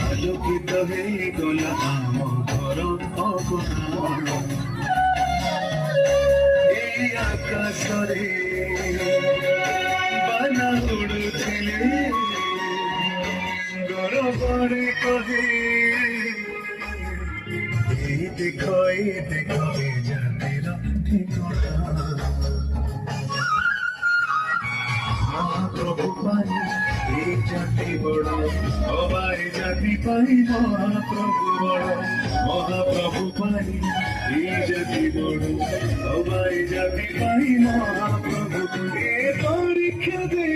আলোকিত হয়ে গলা ঘর এই আকাশরে বানা উড়ুছিলে গরবরে কহে এই দেখো জাতির ঠিকানা মহাপ্রভু পাই এই জাতি বড় সবাই জাতি পাই মহাপ্রভু বড় মহাপ্রভু পাই এই জাতি বড় সবাই জাতি পাই মহাপ্রভু এ পরীক্ষা দে